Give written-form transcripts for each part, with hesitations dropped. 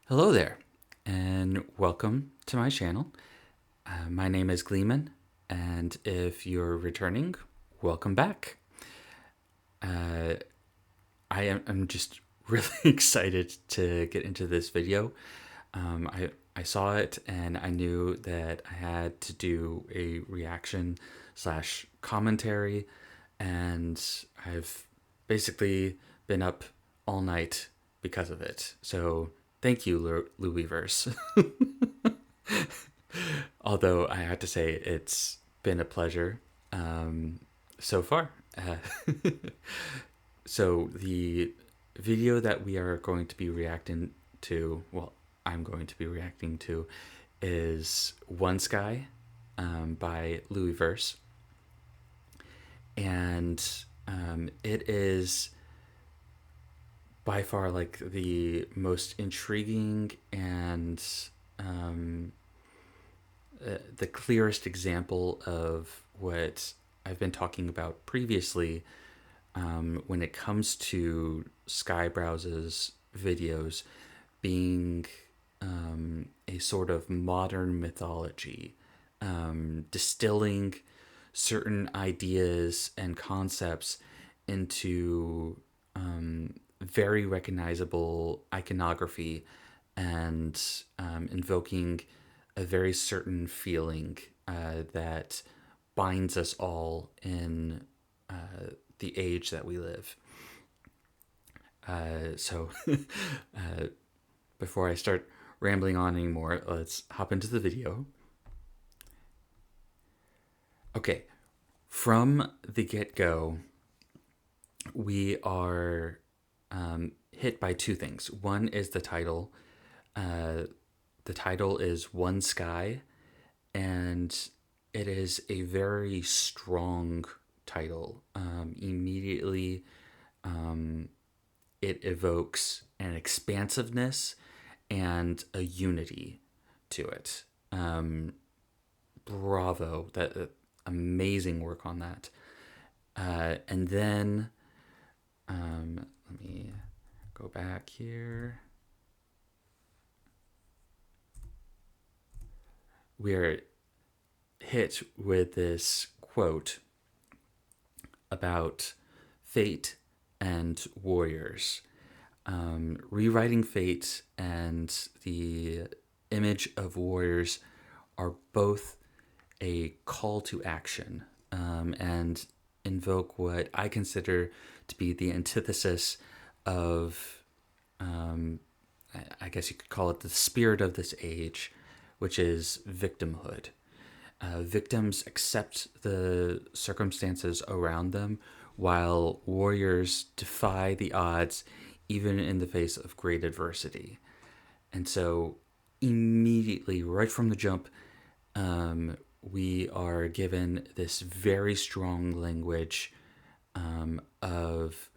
Hello there, and welcome to my channel. My name is Gleeman, and if you're returning, welcome back. I'm just really excited to get into this video. I saw it and I knew that I had to do a reaction slash commentary, and I've basically been up all night because of it. So thank you, Louieverse. Although I have to say it's been a pleasure so far. So the video that we are going to be reacting to, well, I'm going to be reacting to, is One Skye by Louieverse. And it is by far like the most intriguing and the clearest example of what I've been talking about previously when it comes to Skybrowse's videos being a sort of modern mythology, distilling certain ideas and concepts into very recognizable iconography and invoking a very certain feeling that binds us all in the age that we live. So, before I start rambling on anymore, let's hop into the video. Okay, from the get-go, we are hit by two things. One is the title. The title is One Skye, and it is a very strong title. Immediately, it evokes an expansiveness and a unity to it. Bravo, that amazing work on that. And then, let me go back here. We're hit with this quote about fate and warriors. Rewriting fate and the image of warriors are both a call to action and invoke what I consider to be the antithesis of, I guess you could call it the spirit of this age, which is victimhood. Victims accept the circumstances around them, while warriors defy the odds even in the face of great adversity. And so, immediately, right from the jump, we are given this very strong language of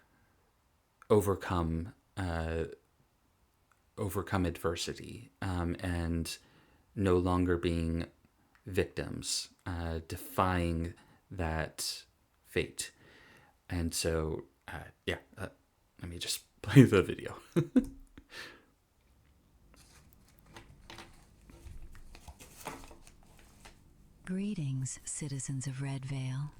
overcome adversity and no longer being victims, defying that fate. And so, let me just play the video. Greetings, citizens of Red Vale.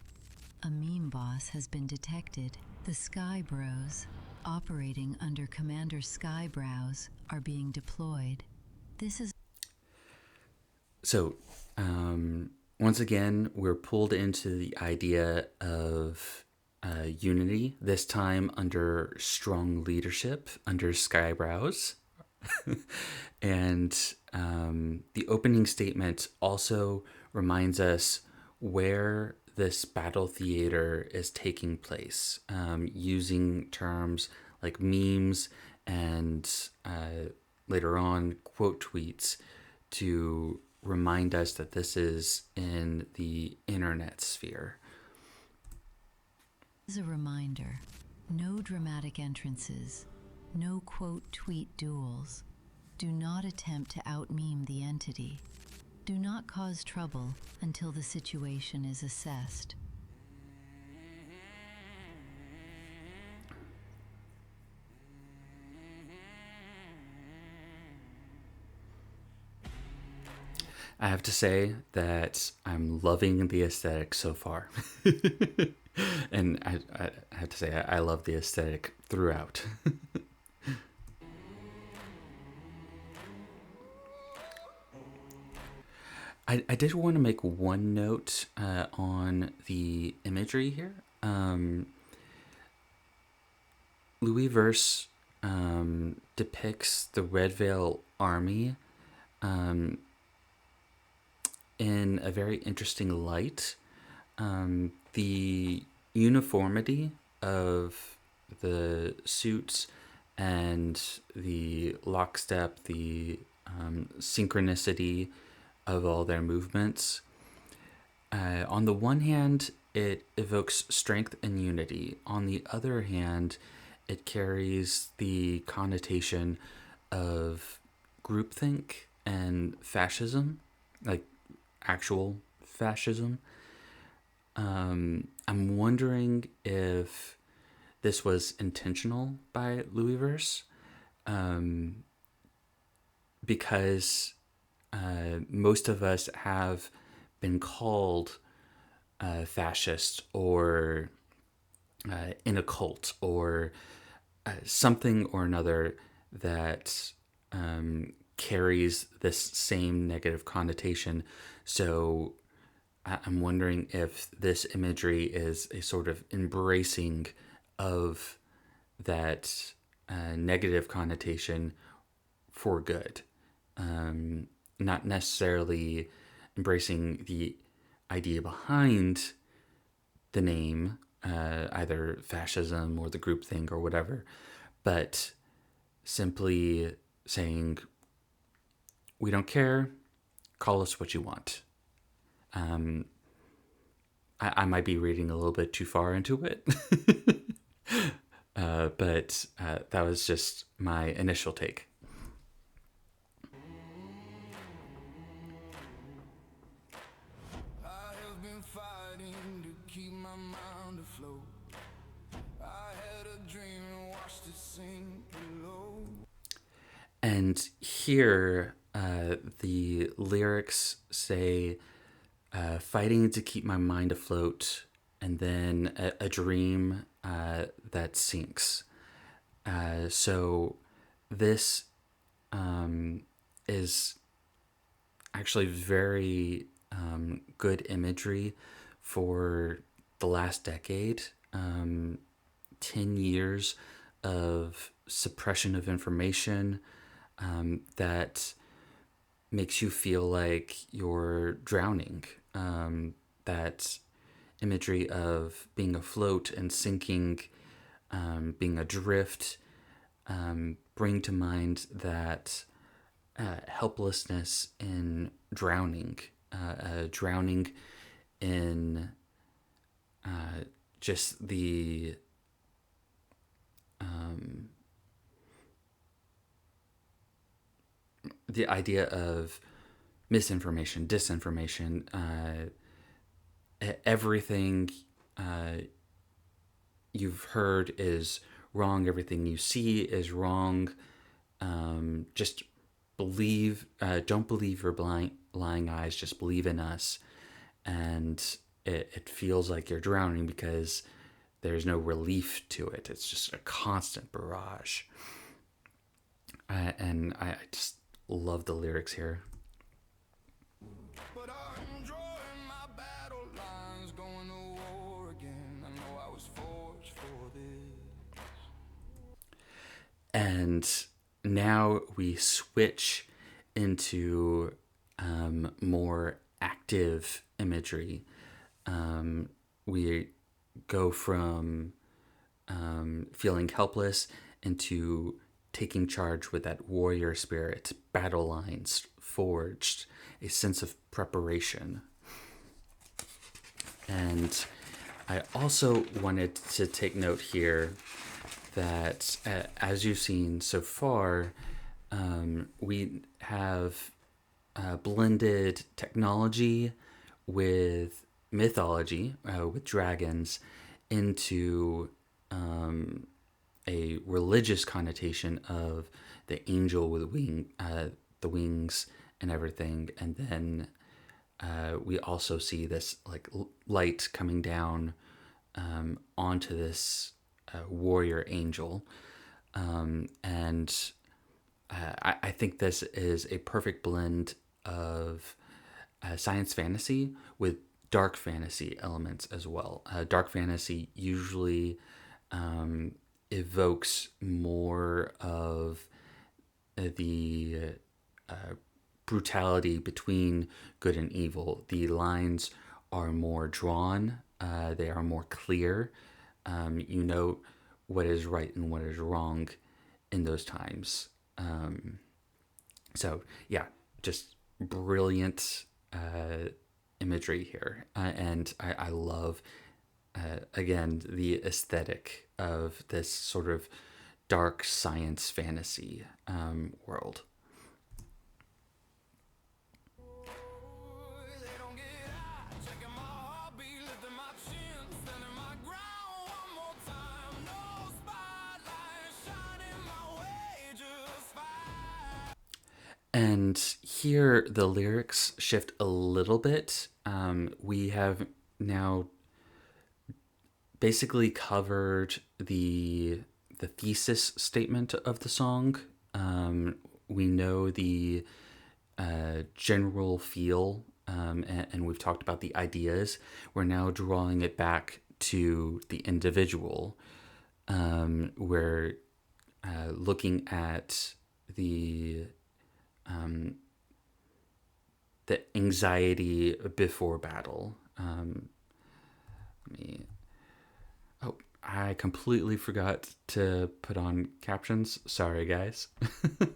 A meme boss has been detected. The Skye Bros, operating under Commander Skybrows, are being deployed. This is... So, once again, we're pulled into the idea of unity, this time under strong leadership, under Skybrows. And the opening statement also reminds us where this battle theater is taking place, using terms like memes and later on quote tweets to remind us that this is in the internet sphere. As a reminder, no dramatic entrances, no quote tweet duels. Do not attempt to out-meme the entity. Do not cause trouble until the situation is assessed. I have to say that I'm loving the aesthetic so far. And I have to say, I love the aesthetic throughout. I did want to make one note on the imagery here. Louis verse depicts the Red Veil army um, in a very interesting light. The uniformity of the suits and the lockstep, the synchronicity of all their movements. On the one hand, it evokes strength and unity. On the other hand, it carries the connotation of groupthink and fascism, like actual fascism. I'm wondering if this was intentional by Louis Verse, because most of us have been called fascist or in a cult or something or another that carries this same negative connotation. So I'm wondering if this imagery is a sort of embracing of that negative connotation for good. Not necessarily embracing the idea behind the name, either fascism or the groupthink or whatever, but simply saying, we don't care, call us what you want. I might be reading a little bit too far into it, but that was just my initial take. I have been fighting to keep my mind afloat. I had a dream and watched it sink below. And here, the lyrics say, fighting to keep my mind afloat, and then a dream that sinks. So this is actually very good imagery for the last decade. 10 years of suppression of information that makes you feel like you're drowning. That imagery of being afloat and sinking, being adrift, bring to mind that helplessness in drowning, drowning in just the idea of misinformation, disinformation, everything you've heard is wrong, everything you see is wrong. Just don't believe your lying eyes, just believe in us. And it feels like you're drowning because there's no relief to it. It's just a constant barrage. And I just love the lyrics here. But I'm drawing my battle lines, going to war again. I know I was forged for this. And now we switch into more active imagery. We go from feeling helpless into taking charge with that warrior spirit, battle lines forged, a sense of preparation. And I also wanted to take note here that, as you've seen so far, we have blended technology with mythology, with dragons, into a religious connotation of the angel with the wings and everything. And then we also see this like light coming down onto this warrior angel. And I think this is a perfect blend of science fantasy with dark fantasy elements as well. Dark fantasy usually evokes more of the brutality between good and evil. The lines are more drawn, they are more clear. You know what is right and what is wrong in those times. So, yeah, just brilliant imagery here. And I love, again, the aesthetic of this sort of dark science fantasy world. They don't get high, checking my heartbeat, lifting my chin, standing my ground one more time. No spotlight shining my way, just fine. And here the lyrics shift a little bit. We have now basically covered the thesis statement of the song. We know the general feel, and we've talked about the ideas. We're now drawing it back to the individual. We're looking at the anxiety before battle. Let me. Oh, I completely forgot to put on captions. Sorry, guys. Checking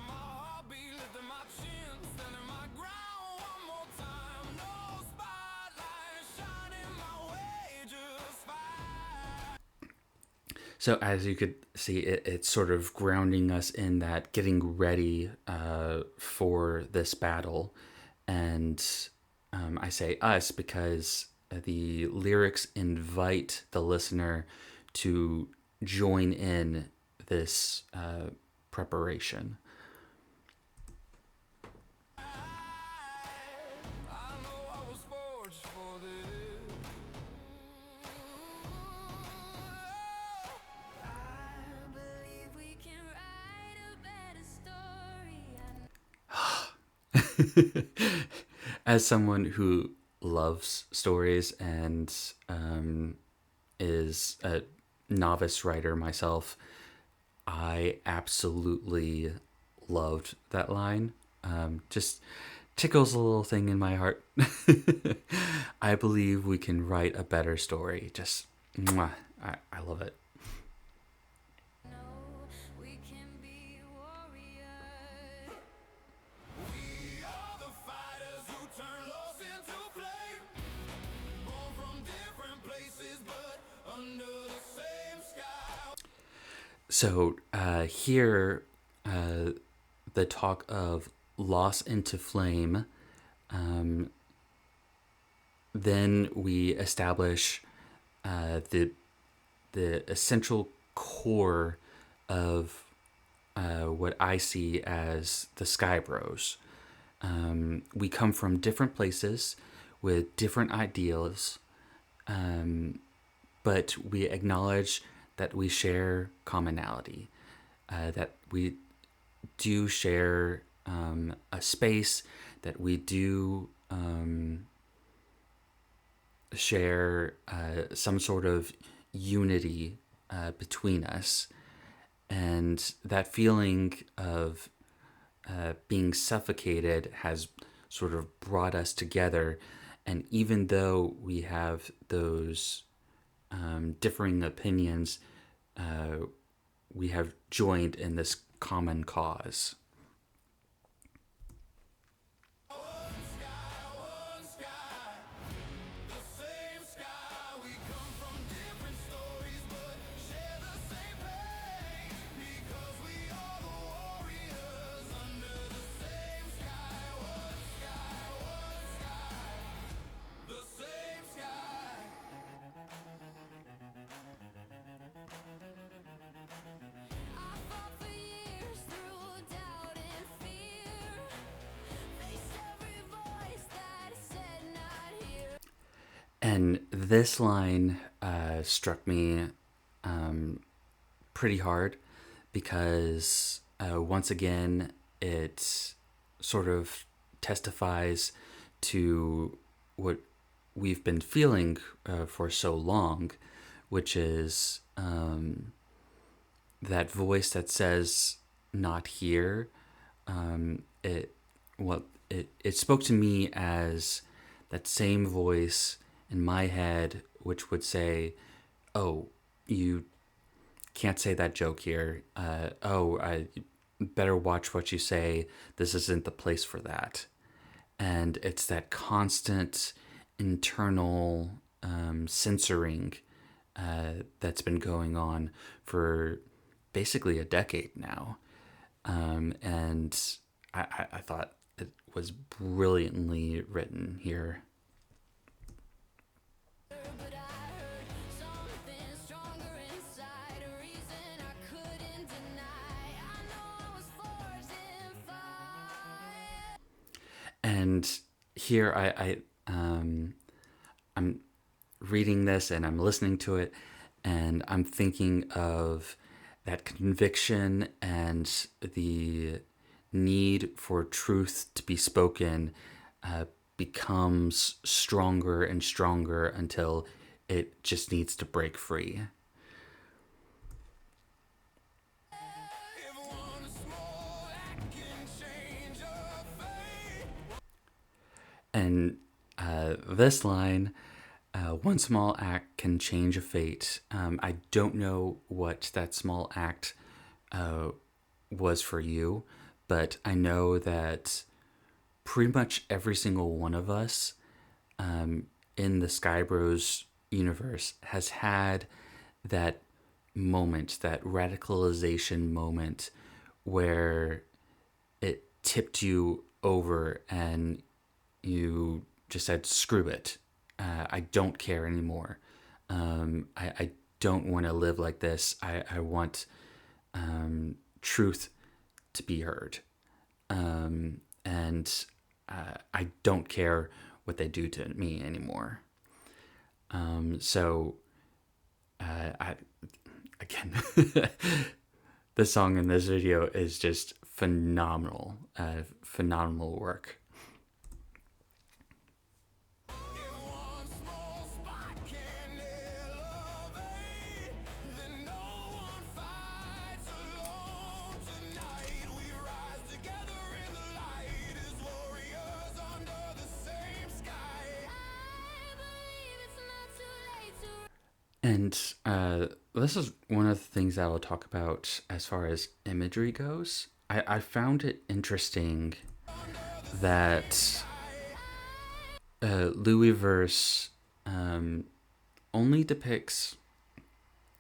my heartbeat, lifting my chin, standing my ground one more time. No spotlight shining my way, just fine. So as you could see, it's sort of grounding us in that getting ready for this battle. And I say us because the lyrics invite the listener to join in this preparation. I know I was forged for this. I believe we can write a better story. As someone who loves stories and is a novice writer myself, I absolutely loved that line. Just tickles a little thing in my heart. I believe we can write a better story. Just, mwah, I love it. We can be warriors. We are the fighters who turn loss into flame. Born from different places, but under the same sky. So here, the talk of loss into flame. Then we establish the essential core of what I see as the Skye Bros. We come from different places with different ideals, but we acknowledge that we share commonality, that we do share a space, that we do share some sort of unity between us. And that feeling of being suffocated has sort of brought us together. And even though we have those differing opinions, we have joined in this common cause. And this line struck me pretty hard because once again it sort of testifies to what we've been feeling for so long, which is that voice that says "not here." It well, it spoke to me as that same voice in my head, which would say, "Oh, you can't say that joke here. Oh, I better watch what you say. This isn't the place for that." And it's that constant internal censoring that's been going on for basically a decade now. And I thought it was brilliantly written here. But I heard something stronger inside, a reason I couldn't deny. I know I was forcing fire. And here I'm reading this and I'm listening to it, and I'm thinking of that conviction and the need for truth to be spoken becomes stronger and stronger until it just needs to break free. If one small act can change a fate. And this line, one small act can change a fate. I don't know what that small act was for you, but I know that pretty much every single one of us in the Skye Bros universe has had that moment, that radicalization moment where it tipped you over and you just said, screw it. I don't care anymore. I don't want to live like this. I want truth to be heard. And I don't care what they do to me anymore. So, I again, the song in this video is just phenomenal, phenomenal work. If one small spot can elevate, then no one fights alone. Tonight we rise together in the light as warriors under the same sky. I believe it's not too late to. And this is one of the things that I'll talk about as far as imagery goes. I found it interesting that Louie verse only depicts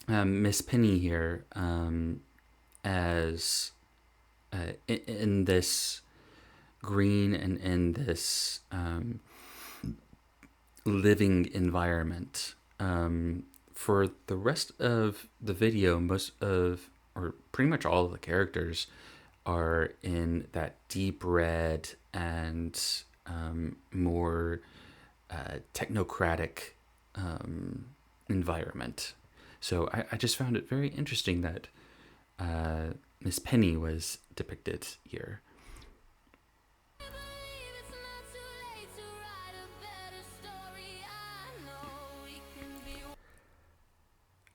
Miss Penny here as in this green and in this living environment. For the rest of the video, most of, or pretty much all of the characters are in that deep red and more technocratic environment. So I just found it very interesting that Miss Penny was depicted here. I believe it's not too late to write a better story. I know we can be.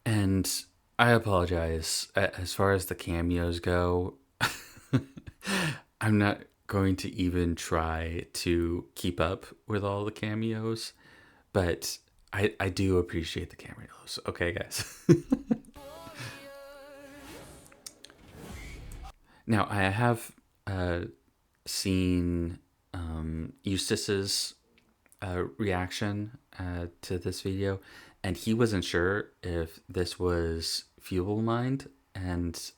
And I apologize. As far as the cameos go, I'm not going to even try to keep up with all the cameos, but I do appreciate the cameos. Okay, guys. Now, I have seen Eustace's reaction to this video, and he wasn't sure if this was Feeble Mind, and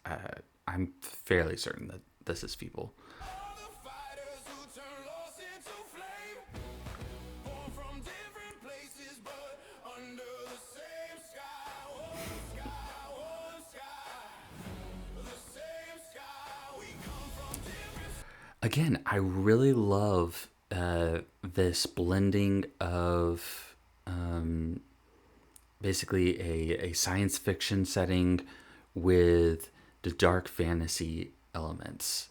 I'm fairly certain that this is Feeble. All the fighters who turn lost into flame, born from different places but under the same sky. One sky, the same sky. We come from different. Again, I really love this blending of basically a science fiction setting with the dark fantasy elements,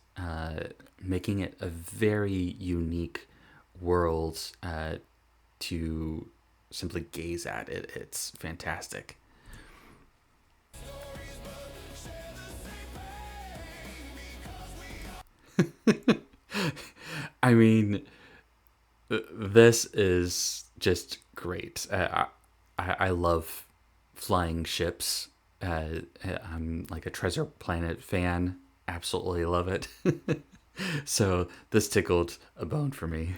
making it a very unique world to simply gaze at. It's fantastic. I mean, this is just great. I love flying ships. I'm like a Treasure Planet fan. Absolutely love it. So this tickled a bone for me.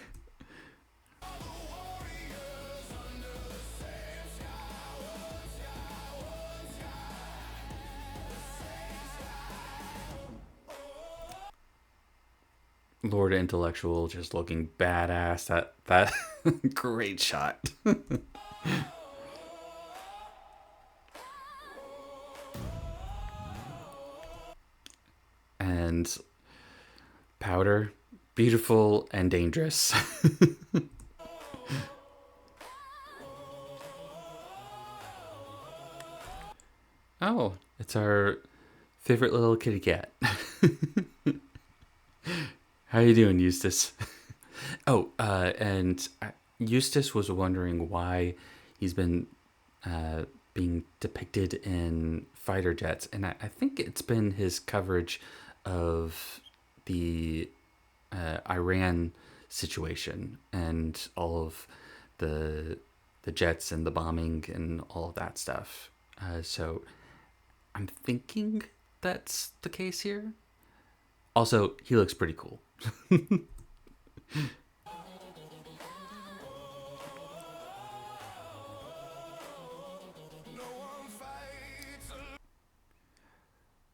Lord Intellectual just looking badass. That great shot. And Powder, beautiful and dangerous. Oh, it's our favorite little kitty cat. How you doing, Eustace? Oh, and Eustace was wondering why he's been being depicted in fighter jets, and I think it's been his coverage of the Iran situation and all of the the jets and the bombing and all of that stuff. So I'm thinking that's the case here. Also, he looks pretty cool.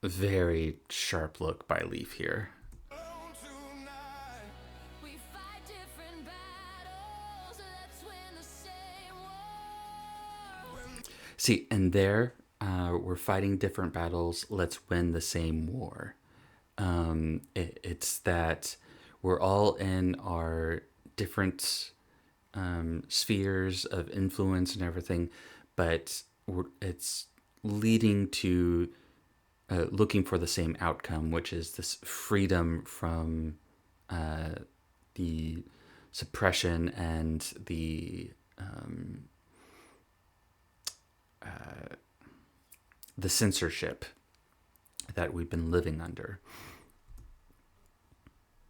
Very sharp look by Leaf here. alone tonight. We fight different battles, let's win the same war. See, and there, we're fighting different battles. Let's win the same war. It's that we're all in our different spheres of influence and everything, but it's leading to looking for the same outcome, which is this freedom from the suppression and the censorship that we've been living under.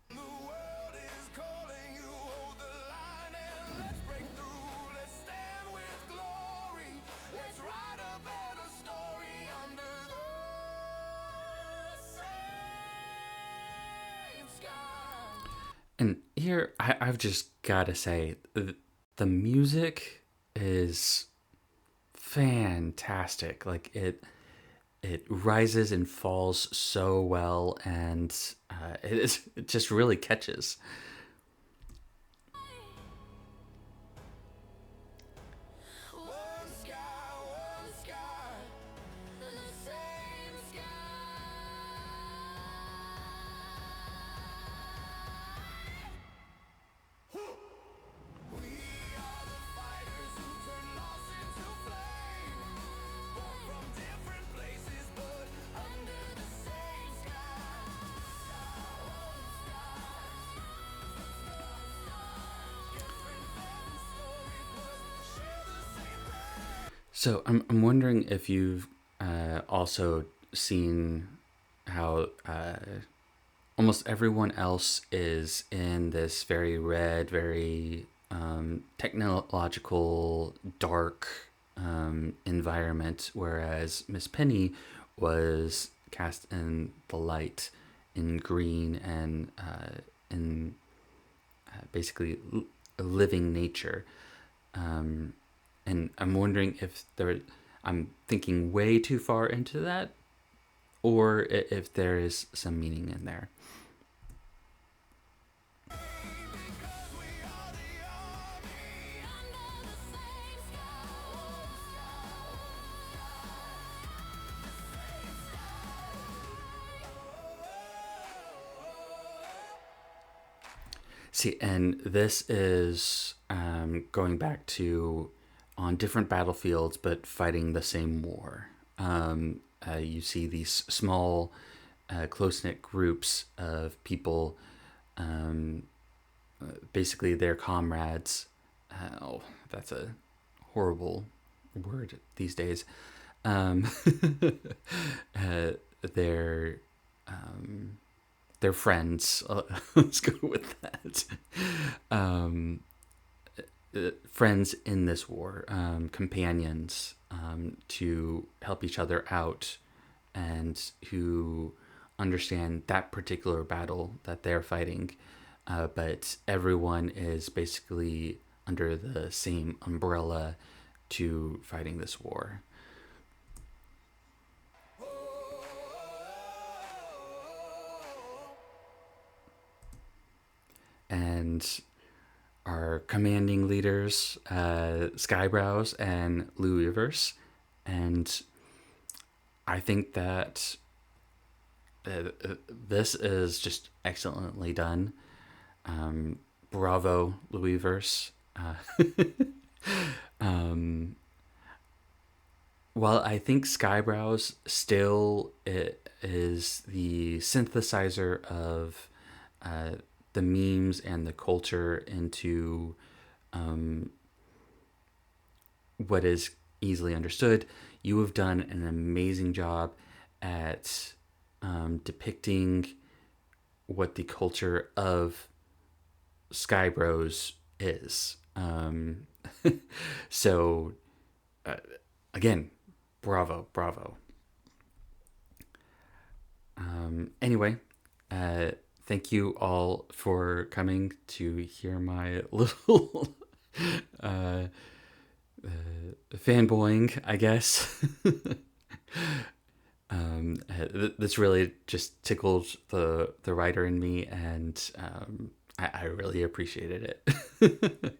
The world is calling you, hold the line and let's break through. Let's stand with glory. Let's write a better story under the same sky. And here, I've just got to say, the music is fantastic. Like it rises and falls so well, and it just really catches. One sky, the same sky. We are the fighters who turn loss into flame. Born from different places, but under the same sky. So I'm wondering if you've also seen how almost everyone else is in this very red, very technological, dark environment, whereas Miss Penny was cast in the light, in green, and in basically living nature. And I'm wondering if I'm thinking way too far into that, or if there is some meaning in there. See, and this is going back to on different battlefields but fighting the same war. You see these small, close knit groups of people, basically their comrades. Oh, that's a horrible word these days. Um, uh, their their friends. Let's go with that. Um, Friends in this war, companions, to help each other out, and who understand that particular battle that they're fighting. But everyone is basically under the same umbrella to fighting this war. And our commanding leaders, Skybrows and Louie. And I think that this is just excellently done. Bravo, Louie. Um, while I think Skybrows still is the synthesizer of the memes and the culture into what is easily understood, you have done an amazing job at depicting what the culture of Skybros is. So, again, bravo, bravo. Anyway, thank you all for coming to hear my little fanboying, I guess. This really just tickled the writer in me, and I really appreciated it.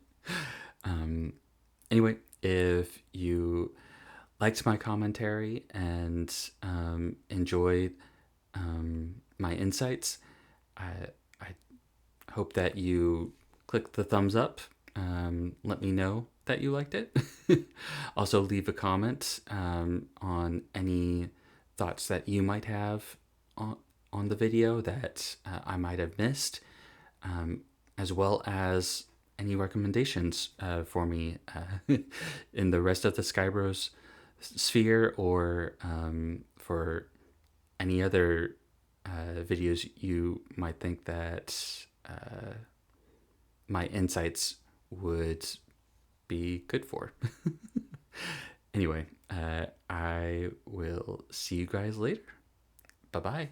Anyway, if you liked my commentary and enjoyed my insights, I hope that you click the thumbs up. Let me know that you liked it. Also, leave a comment on any thoughts that you might have on the video that I might have missed, as well as any recommendations for me in the rest of the Skybros sphere, or for any other videos you might think that my insights would be good for. Anyway, I will see you guys later. Bye bye.